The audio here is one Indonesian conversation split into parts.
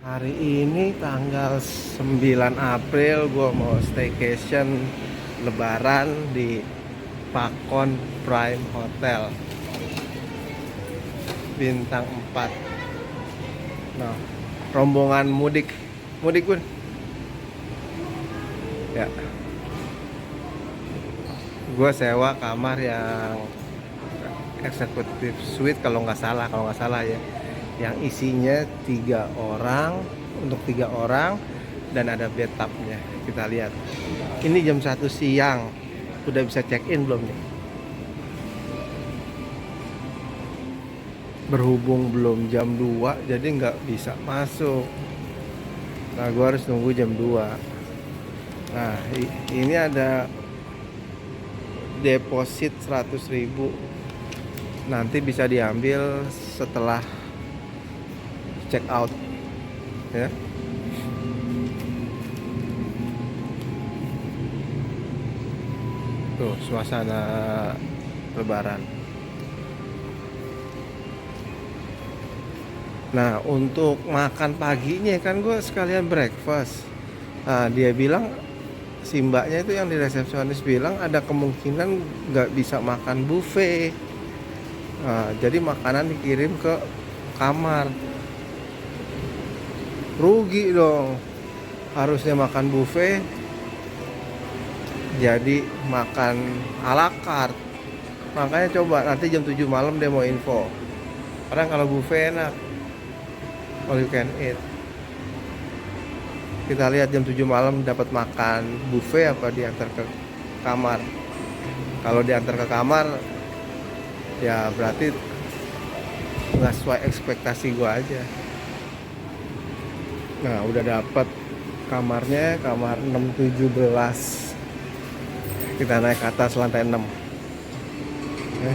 Hari ini tanggal 9 April gue mau staycation Lebaran di Pakon Prime Hotel bintang 4. Nah, rombongan mudik. Mudik Bun. Ya, gue sewa kamar yang eksekutif suite kalau nggak salah ya. Yang isinya 3 orang, untuk 3 orang, dan ada bathtubnya. Kita lihat. Ini jam 1 siang. Udah bisa check in belum nih? Berhubung belum jam 2 jadi nggak bisa masuk. Nah, gua harus nunggu jam 2. Nah, ini ada deposit 100.000. Nanti bisa diambil setelah check out ya. Tuh suasana Lebaran. Nah, untuk makan paginya kan gue sekalian breakfast. Nah, dia bilang, si mbaknya itu yang di resepsionis bilang ada kemungkinan nggak bisa makan buffet. Nah, jadi makanan dikirim ke kamar. Rugi dong. Harusnya makan buffet, jadi makan ala carte. Makanya coba nanti jam 7 malam dia mau info. Karena kalau buffet enak, all you can eat. Kita lihat jam 7 malam dapat makan buffet apa diantar ke kamar. Kalau diantar ke kamar, ya berarti nggak sesuai ekspektasi gua aja. Nah, udah dapat kamarnya, kamar 617. Kita naik ke atas lantai 6. Ya.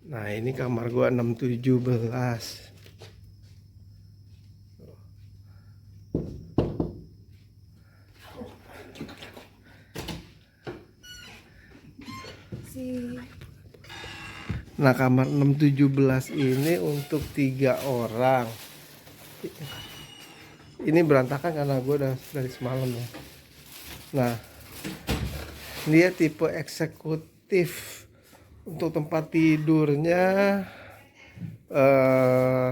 Nah, ini kamar gua 617. Nah, kamar 617 ini untuk 3 orang. Ini berantakan karena gue udah dari semalam ya. Nah, dia tipe eksekutif. Untuk tempat tidurnya eh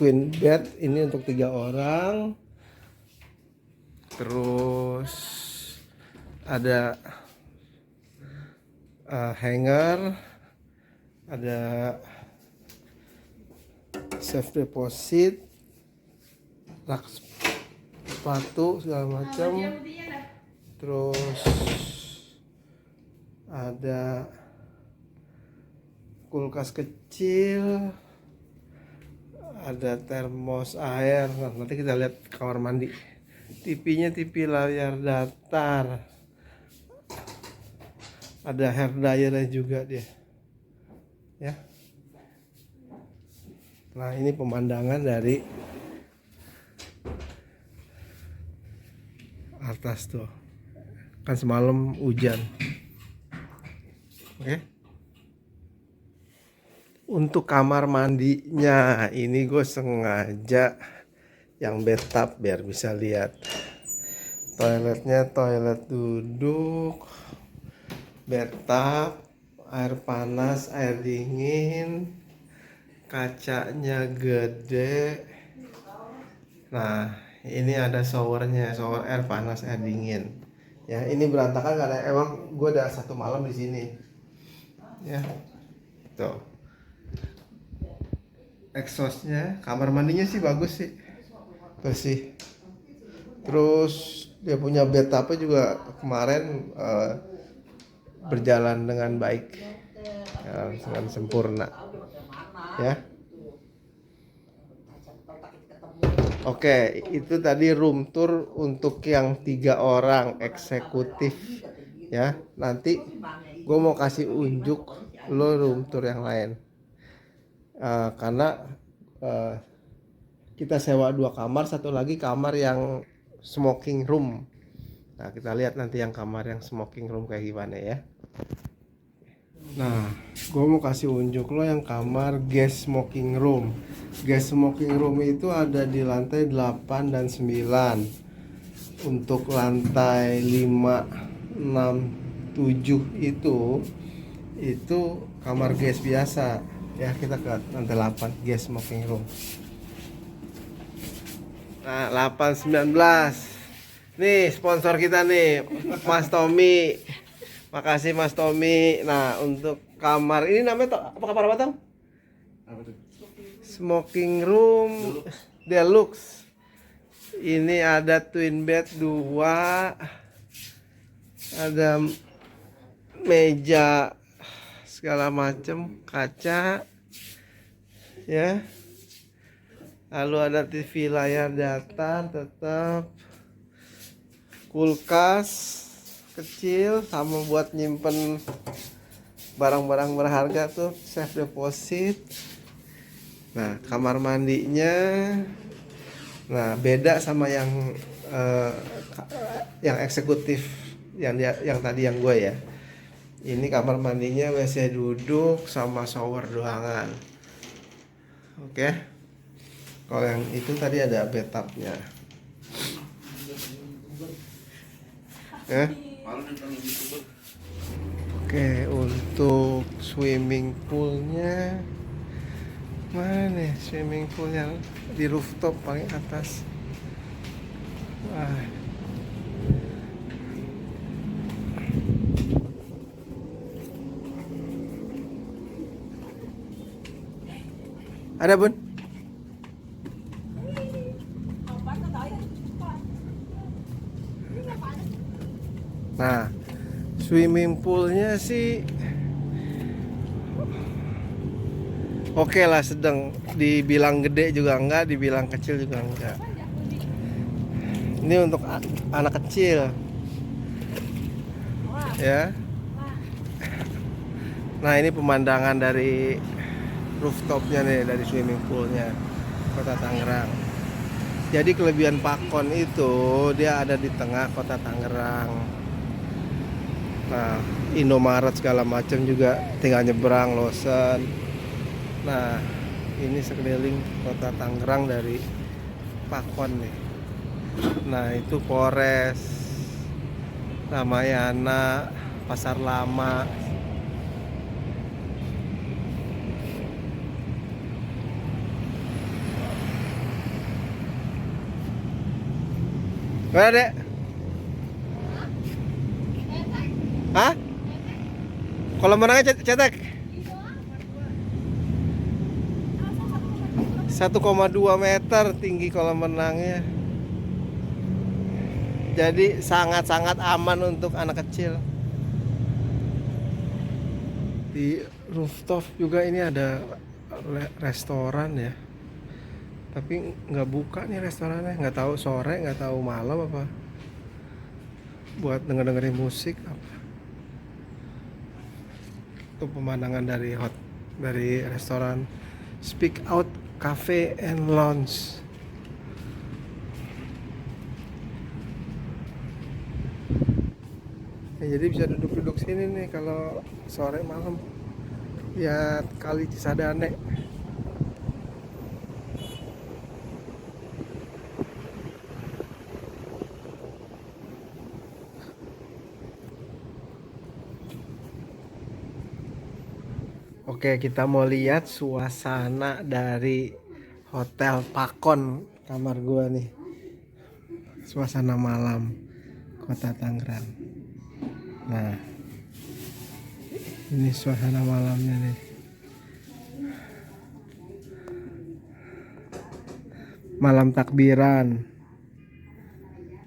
queen bed ini untuk 3 orang. Terus ada hanger, ada safe deposit, rak sepatu segala macam. Terus ada kulkas kecil, ada termos air. Nah, nanti kita lihat kamar mandi. TV-nya TV layar datar. Ada hair dryernya juga dia. Ya. Nah, ini pemandangan dari atas tuh. Kan semalam hujan. Oke. Untuk kamar mandinya ini gue sengaja yang bathtub biar bisa lihat. Toiletnya toilet duduk, bathtub, air panas, air dingin, kacanya gede. Nah, ini ada showernya, shower air panas, air dingin. Ya, ini berantakan karena emang gue udah 1 malam di sini. Ya, tuh. Exhaustnya, kamar mandinya sih bagus sih, bersih. Terus dia punya bathtubnya juga kemarin berjalan dengan baik, ya, dengan sempurna. Ya. Oke, itu tadi room tour untuk yang 3 orang eksekutif. Ya, nanti gue mau kasih unjuk lo room tour yang lain. Karena kita sewa 2 kamar, satu lagi kamar yang smoking room. Nah, kita lihat nanti yang kamar yang smoking room kayak gimana ya. Nah, gue mau kasih unjuk lo yang kamar guest smoking room. Guest smoking room itu ada di lantai 8 dan 9. Untuk lantai 5, 6, 7 itu kamar guest biasa. Ya, kita ke lantai 8 guest smoking room. Nah, 8, 19. Nih sponsor kita nih, Mas Tommy. Makasih Mas Tommy. Nah, untuk kamar ini namanya apa, kamar apa, Tom? Smoking room deluxe. Ini ada twin bed 2. Ada meja segala macam, kaca. Ya. Lalu ada TV layar datar tetap. Kulkas kecil sama buat nyimpen barang-barang berharga tuh, safe deposit. Nah, kamar mandinya nah beda sama yang eksekutif yang tadi yang gue ya. Ini kamar mandinya WC duduk sama shower doangan. Oke. Kalau yang itu tadi ada bathtubnya. Ya. Oke, untuk swimming poolnya mana nih? Swimming poolnya di rooftop paling atas. Wah. Ada Bun? Nah, swimming poolnya sih oke lah, sedang. Dibilang gede juga enggak, dibilang kecil juga enggak. Ini untuk anak kecil ya. Nah, ini pemandangan dari rooftopnya nih, dari swimming poolnya Kota Tangerang. Jadi kelebihan Pakon itu dia ada di tengah Kota Tangerang. Nah, Indomaret segala macam juga tinggal nyebrang, Lawson. Nah, ini sekeliling Kota Tangerang dari Pakon nih. Nah, itu Polres, Ramayana, Pasar Lama. Mana, Dek? Hah? Kolam renangnya cetek 1,2 meter tinggi kolam renangnya. Jadi sangat-sangat aman untuk anak kecil. Di rooftop juga ini ada restoran ya. Tapi nggak buka nih restorannya. Nggak tahu sore, nggak tahu malam apa. Buat dengerin musik apa. Itu pemandangan dari restoran Speak Out Cafe and Lounge. Ya, jadi bisa duduk-duduk sini nih kalau sore malam. Lihat Kali Cisadane. Oke, kita mau lihat suasana dari Hotel Pakon, kamar gua nih. Suasana malam Kota Tangerang. Nah, ini suasana malamnya nih. Malam takbiran.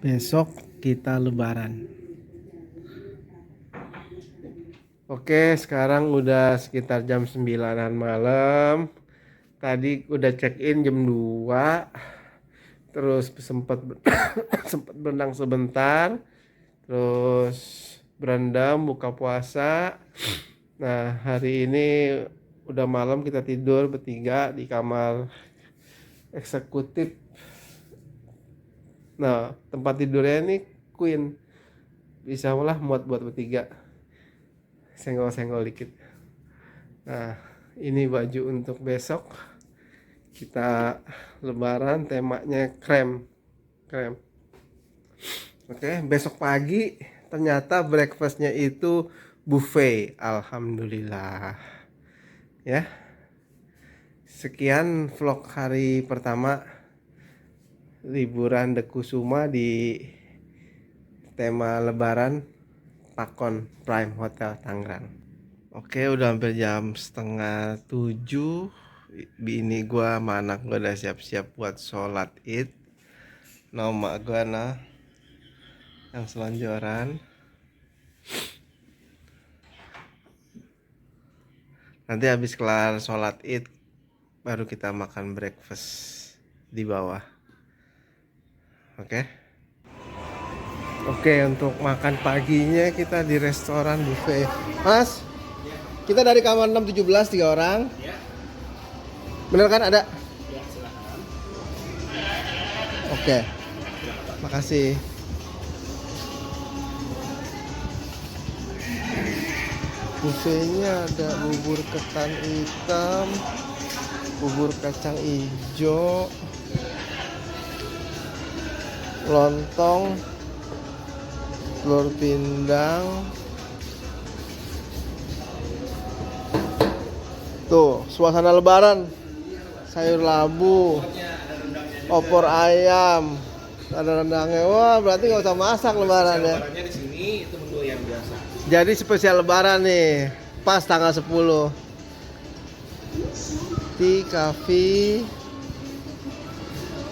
Besok kita lebaran. Oke, sekarang udah sekitar jam 9-an malam. Tadi udah check-in jam 2. Terus sempat sempat berenang sebentar. Terus berendam, buka puasa. Nah, hari ini udah malam, kita tidur bertiga di kamar eksekutif Nah, tempat tidurnya ini queen, bisa lah muat buat bertiga, senggol-senggol dikit. Nah, ini baju untuk besok kita lebaran, temanya krem krem. Oke, besok pagi ternyata breakfastnya itu buffet, alhamdulillah ya. Sekian vlog hari pertama liburan Dekusuma di tema lebaran Pakon Prime Hotel Tangerang. Oke, udah hampir jam setengah 7. Bini gua sama anak gua udah siap-siap buat sholat id. Nama gua nah yang selonjoran. Nanti habis kelar sholat id baru kita makan breakfast di bawah. Oke. Oke, untuk makan paginya kita di restoran buffet. Mas, kita dari kamar 617 3 orang. Bener kan ada? Oke. Makasih. Buffetnya ada bubur ketan hitam, bubur kacang hijau, lontong, telur pindang. Tuh, suasana lebaran. Sayur labu, opor ayam, ada rendangnya. Wah, berarti nggak usah masak lebaran ya. Lebarannya di sini itu menu yang biasa. Jadi spesial lebaran nih, pas tanggal 10. Tea, coffee.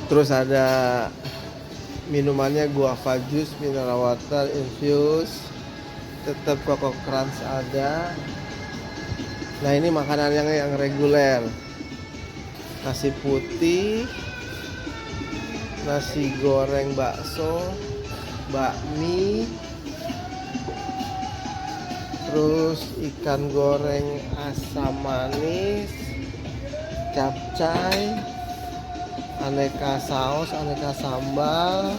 Terus ada minumannya guava juice, mineral water, infuse. Tetap Coco Crunch ada. Nah, ini makanan yang reguler. Nasi putih, nasi goreng bakso, bakmi, terus ikan goreng asam manis, capcay, aneka saus, aneka sambal,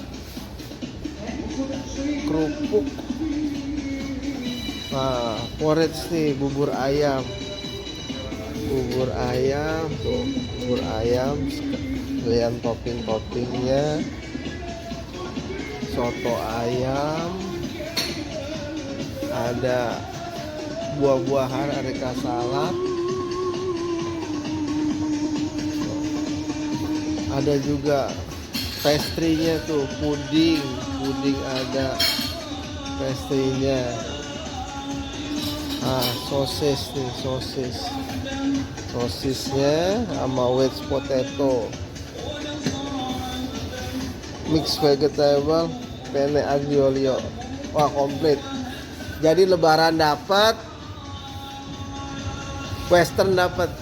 kerupuk. Nah, porridge nih, bubur ayam tuh, bubur ayam sekalian topping-toppingnya, soto ayam, ada buah-buahan, aneka salad, ada juga pastry-nya tuh, puding ada pastry-nya. Sosisnya sama wedge potato, mix vegetable, penne aglio olio. Wah, komplit. Jadi lebaran dapat, western dapat.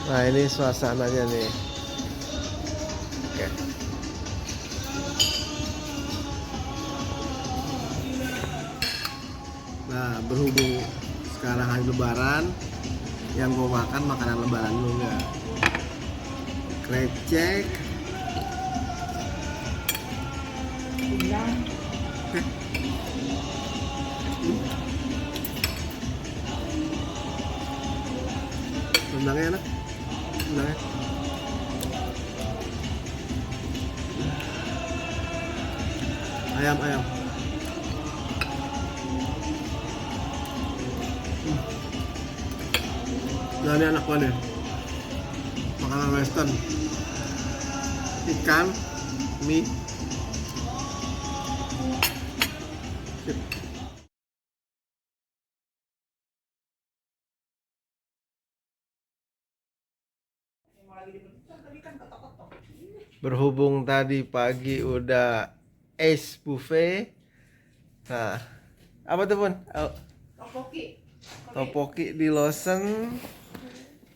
Nah, ini suasananya nih. Oke. Nah, berhubung sekarang hari lebaran, yang gue makan makanan lebaran dulu nggak? Krecek, rendangnya enak, rendangnya. Ayam. Nah, ini anak gue nih, makanan western, ikan, mie. Sip. Berhubung tadi pagi udah Ace Buffet. Nah, apa tuh Pun? Topoki di Lawson.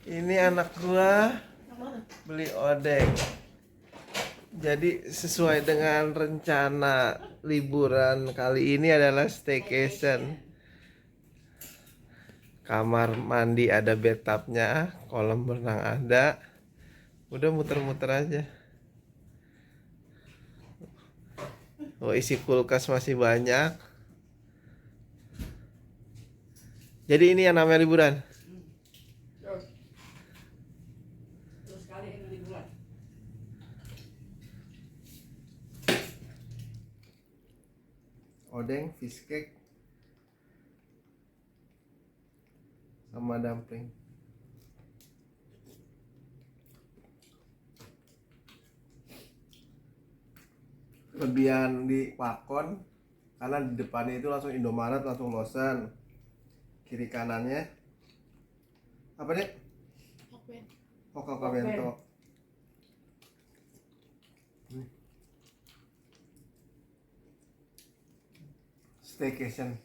Ini anak gua beli odeng. Jadi sesuai dengan rencana liburan kali ini adalah staycation. Kamar mandi ada bathtubnya, kolam renang ada. Udah muter-muter aja. Oh, isi kulkas masih banyak. Jadi ini yang namanya liburan. Terus kali ini liburan. Odeng, fish cake, sama dumpling. Kelebihan di Pakon karena di depannya itu langsung Indomaret, langsung Lawson. Kiri kanannya apa nih? Hoka Bento. Staycation.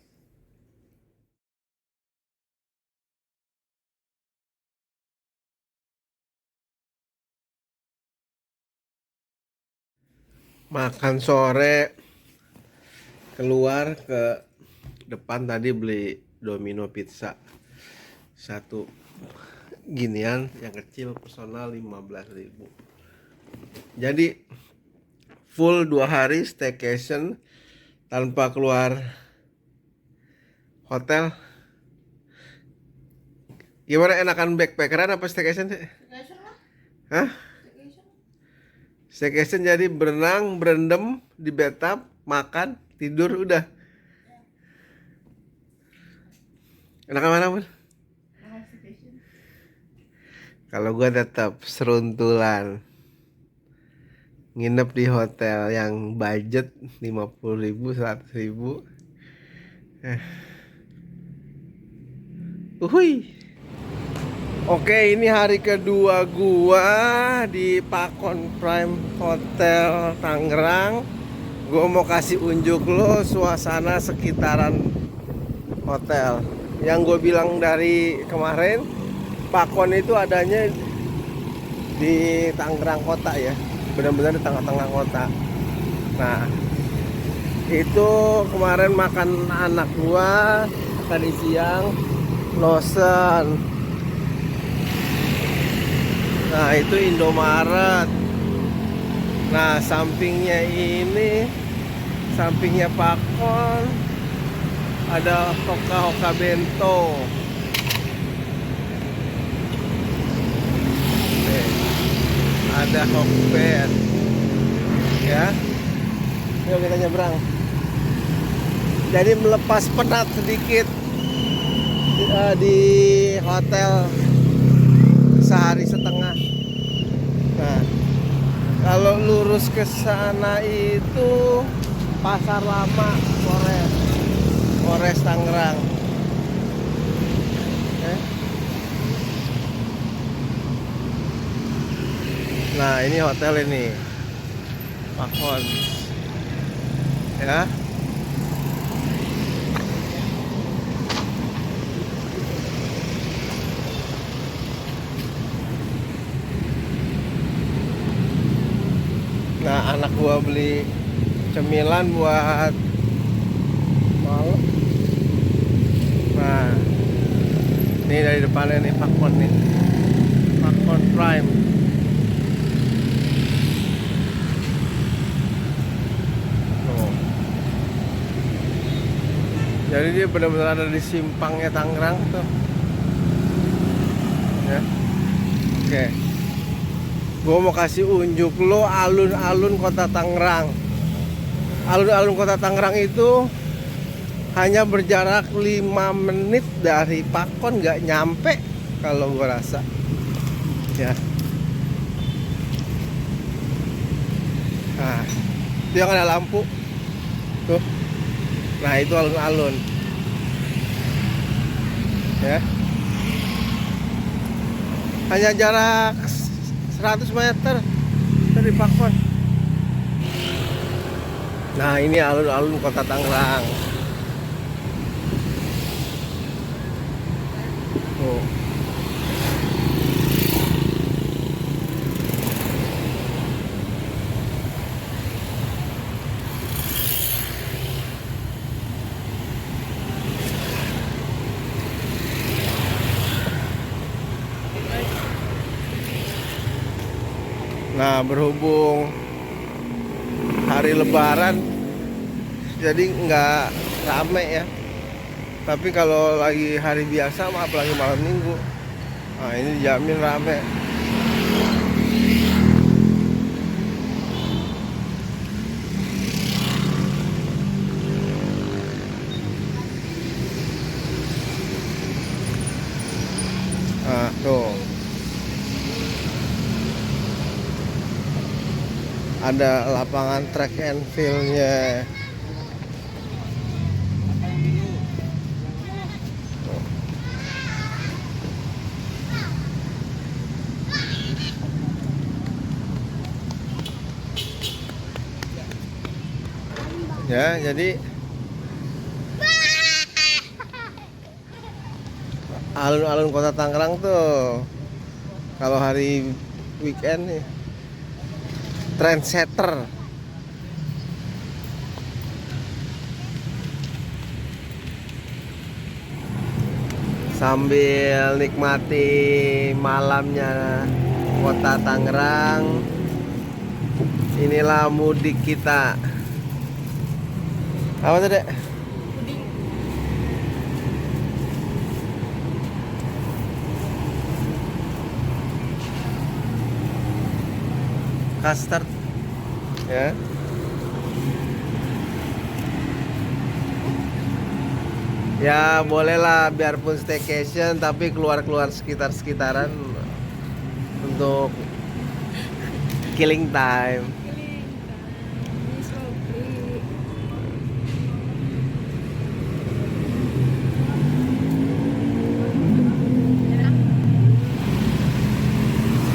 Makan sore, keluar ke depan tadi beli Domino pizza satu ginian, yang kecil personal 15.000. Jadi full 2 hari staycation tanpa keluar hotel. Gimana, enakan backpackeran apa staycation sih? Staycation lah. Hah? Staycation. Staycation jadi berenang, berendam di bathtub, makan, tidur, udah. Enakan mana pun? Nah, staycation. Kalau gua tetap seruntulan. Nginep di hotel yang budget 50.000, 100.000. Uhui. Oke, ini hari kedua gua di Pakon Prime Hotel Tangerang. Gua mau kasih unjuk lo suasana sekitaran hotel. Yang gue bilang dari kemarin, Pakon itu adanya di Tangerang kota ya, benar-benar di tengah-tengah kota. Nah, itu kemarin makan anak gua tadi siang Lawson. Nah, itu Indomaret. Nah, sampingnya ini, sampingnya Pakon, ada Hoka Bento. Oke. Ada Hokben. Ya. Yuk kita nyebrang. Jadi melepas penat sedikit di hotel sehari setengah. Nah, kalau lurus ke sana itu Pasar Lama Polres Tangerang. Nah, ini hotel ini Pakon. Ya. Nah, anak gua beli cemilan buat malam. Nah, ini dari depannya nih Pakon nih. Pakon Prime. Tuh. Jadi dia benar-benar ada di simpangnya Tangerang tuh. Ya. Oke. Gue mau kasih unjuk lo alun-alun kota Tangerang. Alun-alun kota Tangerang itu hanya berjarak 5 menit dari Pakon, nggak nyampe kalau gue rasa. Ya. Nah, itu yang ada lampu tuh. Nah, itu alun-alun. Ya. Hanya jarak 100 meter dari Pakon. Nah, ini alun-alun kota Tangerang. Tuh. Nah, berhubung hari Lebaran jadi nggak rame ya. Tapi kalau lagi hari biasa, apalagi malam minggu, nah ini dijamin rame. Nah tuh ada lapangan track and field-nya. Ya, jadi alun-alun kota Tangerang tuh kalau hari weekend nih trendsetter. Sambil nikmati malamnya kota Tangerang, inilah mudik kita. Apa tuh, Dek? Custard ya. Ya bolehlah, biarpun staycation tapi keluar-keluar sekitar-sekitaran untuk killing time.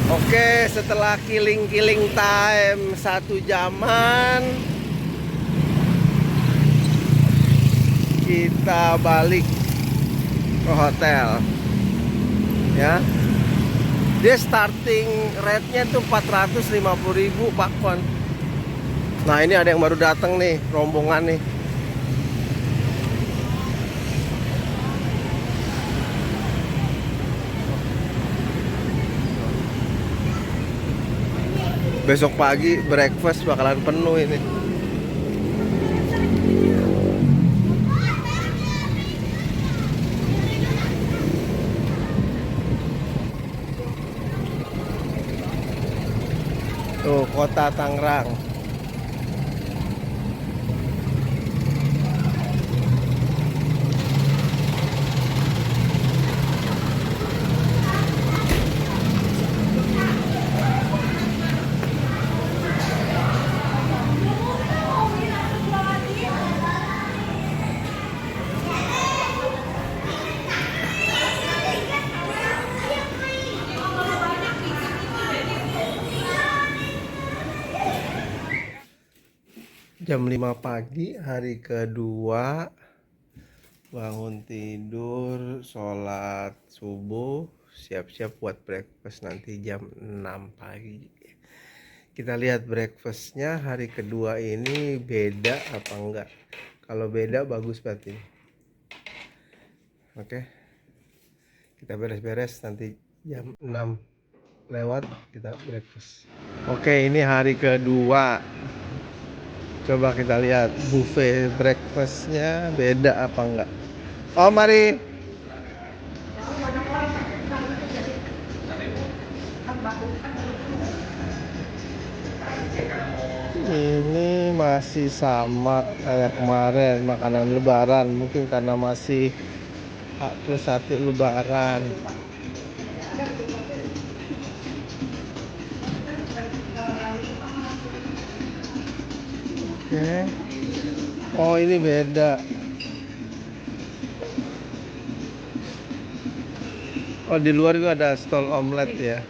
Oke, setelah killing time 1 jaman, kita balik ke hotel ya. Dia starting rate-nya tuh 450.000 Pak Kon. Nah ini ada yang baru datang nih, rombongan nih. Besok pagi breakfast bakalan penuh ini. Tuh kota Tangerang. Jam 5 pagi hari kedua, bangun tidur, sholat subuh, siap-siap buat breakfast nanti jam 6 pagi. Kita lihat breakfastnya hari kedua ini beda apa enggak. Kalau beda bagus berarti. Oke, kita beres-beres nanti jam 6 lewat kita breakfast. Oke, ini hari kedua. Coba kita lihat buffet breakfastnya beda apa enggak. Oh mari. Ini masih sama kayak kemarin, makanan lebaran. Mungkin karena masih H+1 lebaran. Oke. Oh ini beda. Oh di luar juga ada stol omelet ya.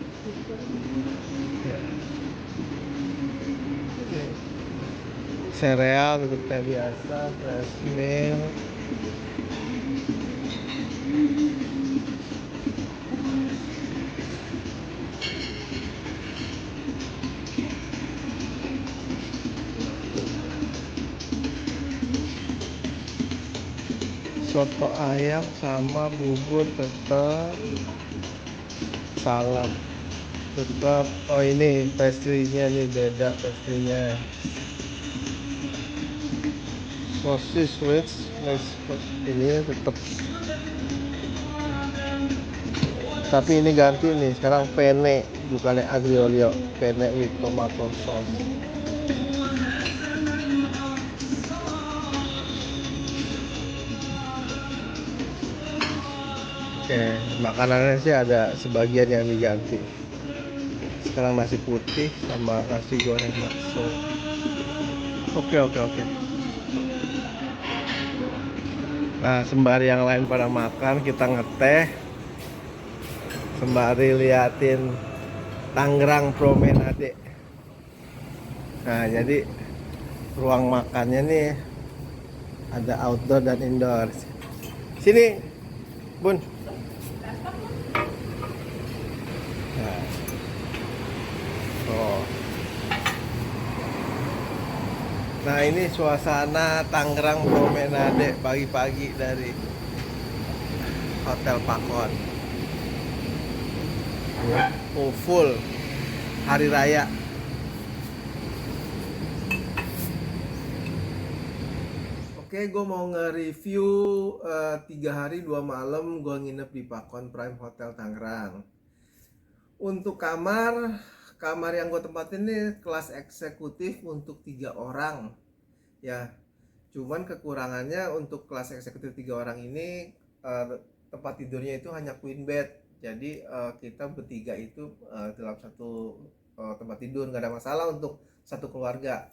Sereal seperti biasa, fresh meal. Soto ayam sama bubur tetap, salad tetap. Oh ini pastry-nya nih beda pastry-nya. sosis with ini tetap, tapi ini ganti nih sekarang penne, bukannya aglio olio, penne with tomato sauce. Oke, makanannya sih ada sebagian yang diganti. Sekarang nasi putih sama nasi goreng bakso. Oke. Nah, sembari yang lain pada makan, kita ngeteh sembari liatin Tangerang Promenade. Nah, jadi ruang makannya nih ada outdoor dan indoor. Sini, Bun. Nah. Oh. Nah, ini suasana Tangerang Promenade pagi-pagi dari Hotel Pakon. Oh, full hari raya. Oke, gue mau nge-review 3 hari 2 malam gue nginep di Pakon Prime Hotel Tangerang. Untuk kamar yang gue tempatin ini kelas eksekutif untuk 3 orang ya. Cuman kekurangannya untuk kelas eksekutif 3 orang ini tempat tidurnya itu hanya queen bed. Jadi kita bertiga itu dalam satu tempat tidur, nggak ada masalah untuk satu keluarga.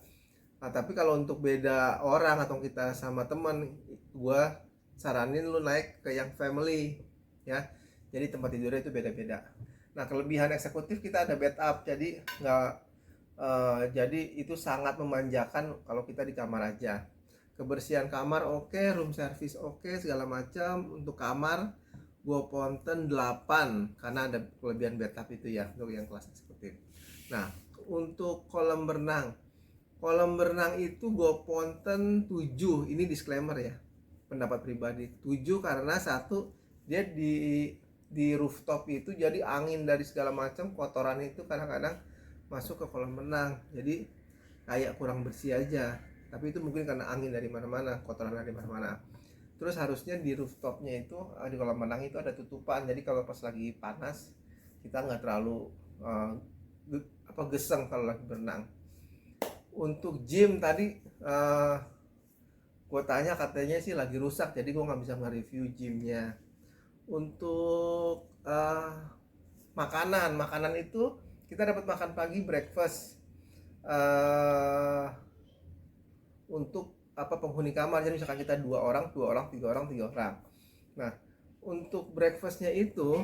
Nah, tapi kalau untuk beda orang atau kita sama teman, gue saranin lu naik ke yang family ya. Jadi tempat tidurnya itu beda-beda. Nah, kelebihan eksekutif kita ada bed up, jadi jadi itu sangat memanjakan kalau kita di kamar aja. Kebersihan kamar oke, room service oke, segala macam. Untuk kamar gue ponten 8 karena ada kelebihan bed up itu ya untuk yang kelas eksekutif. Nah, untuk kolam berenang itu gue ponten 7. Ini disclaimer ya, pendapat pribadi. 7 karena satu, dia di rooftop itu, jadi angin dari segala macam kotoran itu kadang-kadang masuk ke kolam renang, jadi kayak kurang bersih aja. Tapi itu mungkin karena angin dari mana-mana, kotoran dari mana-mana. Terus harusnya di rooftopnya itu, di kolam renang itu ada tutupan, jadi kalau pas lagi panas kita nggak terlalu geseng kalau lagi berenang. Untuk gym tadi gue tanya, katanya sih lagi rusak, jadi gue nggak bisa nge-review gymnya. Untuk makanan itu kita dapat makan pagi breakfast untuk penghuni kamar. Jadi misalkan kita 2 orang, 3 orang. Nah, untuk breakfastnya itu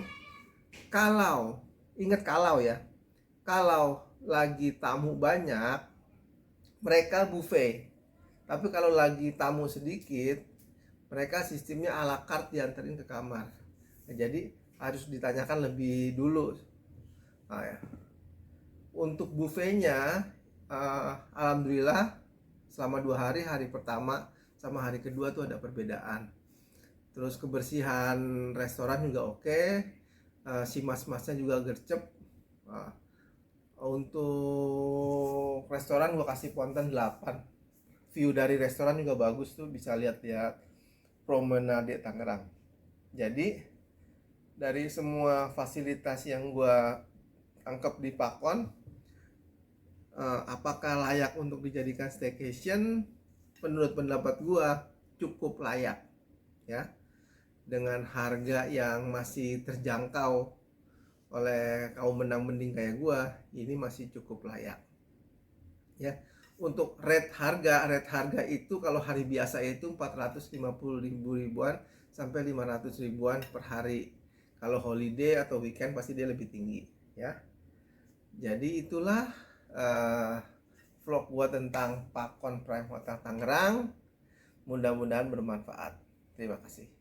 kalau lagi tamu banyak mereka buffet, tapi kalau lagi tamu sedikit mereka sistemnya a la carte, dianterin ke kamar. Nah, jadi harus ditanyakan lebih dulu. Nah, ya. Untuk buffetnya alhamdulillah selama 2 hari, hari pertama sama hari kedua tuh ada perbedaan. Terus kebersihan restoran juga oke. Si mas-masnya juga gercep. Untuk restoran gua kasih ponten 8. View dari restoran juga bagus tuh, bisa lihat-lihat Promenade Tangerang. Jadi dari semua fasilitas yang gua tangkap di Pakon, apakah layak untuk dijadikan staycation? Menurut pendapat gua cukup layak ya, dengan harga yang masih terjangkau oleh kaum menang-mending kayak gua. Ini masih cukup layak ya. Untuk rate harga itu kalau hari biasa itu 450 ribuan sampai 500 ribuan per hari. Kalau holiday atau weekend pasti dia lebih tinggi ya. Jadi itulah vlog gua tentang Pakon Prime Hotel Tangerang. Mudah-mudahan bermanfaat. Terima kasih.